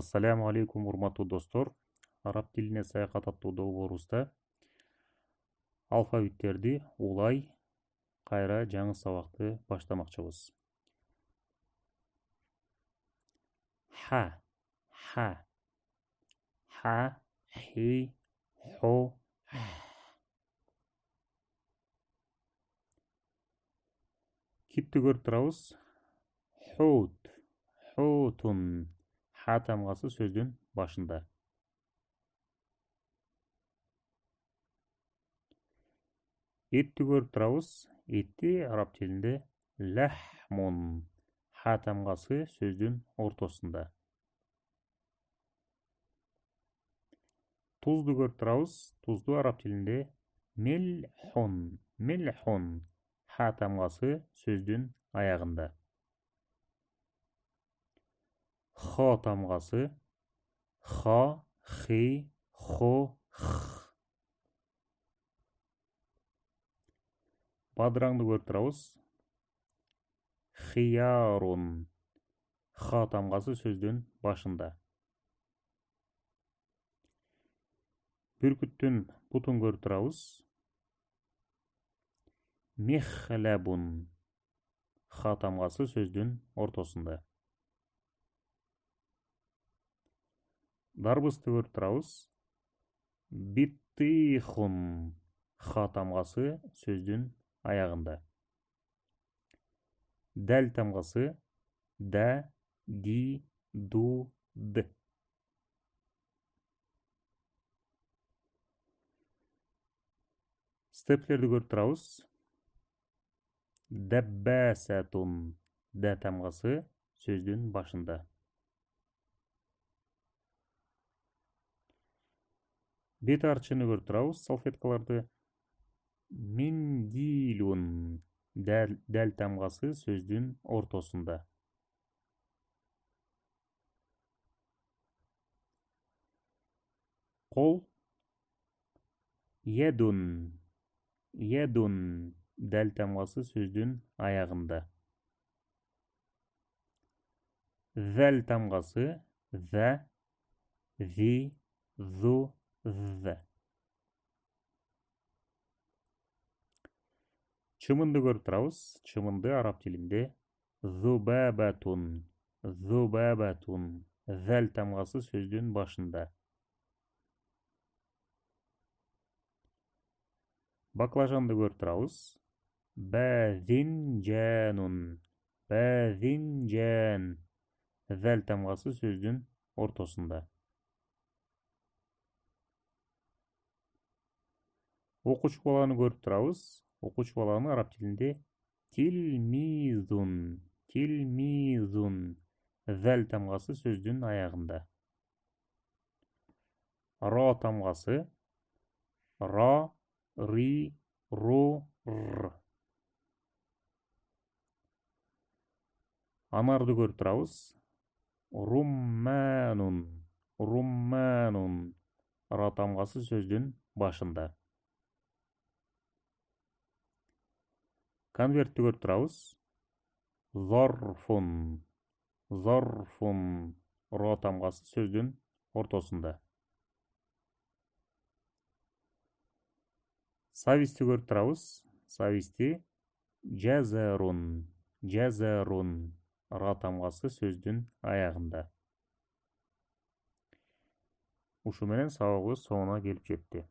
Ассаляму алейкум, урматтуу достор. Араб тилине саякат аттуу долбоорубузда алфавиттерди улай кайра жаңы сабакты баштамакчыбыз. Ха, ха, ха, хи, хо, китти көрүп турабыз. Хут, хутун. Ха тамгасы сөздүн башында. Этти көрүп турабыз. Этти араб тилинде лахмун. Ха тамгасы сөздүн ортосунда. Тузду көрүп турабыз. Тузду араб тилинде мелхун. Мелхун. Ха тамгасы сөздүн аягында. Хо тамгасы. Ха, хи, хо, х. Бадраңды көрүп турабыз. Хиярун. Ха тамгасы сөздүн башында. Бүркүттүн бутун көрүп турабыз. Мехлабун. Ха тамгасы сөздүн ортосунда. Дарбызды көрүп турабыз. Биттихун. Ха тамгасы сөздүн аягында. Дәл тамгасы да, ди, ду, д. Степлерди көрүп турабыз. Даббасатун. Да тамгасы сөздүн башында. Бет арчыны көрүп турабыз. Салфеткаларды. Миндилун. Дәл тамгасы сөздүн ортосунда. Кол. Едун. Едун. Дәл тамгасы сөздүн аягында. Зәл тамгасы зә, зи, зу, з. Чымынды көрүп турабыз. Чымынды араб тилинде зубабатун. Зубабатун. Зәл тамгасы сөздүн башында. Баклажанды көрүп турабыз. Базинжанун. Базинжан. Зәл тамгасы сөздүн ортосунда. Окуучу баланы көрүп турабыз. Окуучу баланы араб тилинде тилмизун. Тилмизун. Зәл тамгасы сөздүн аягында. Ра тамгасы. Ра, ри, ру, р. Анарды көрүп турабыз. Румманун. Румманун. Ра тамгасы сөздүн башында. Конвертти көрүп турабыз. Зарфун. Зарфун. Ра тамгасы сөздүн ортосунда. Сависти көрүп турабыз. Сависти жазарун. Жазарун. Ра тамгасы сөздүн аягында. Ушу менен сабагыбыз соңуна келип жетти.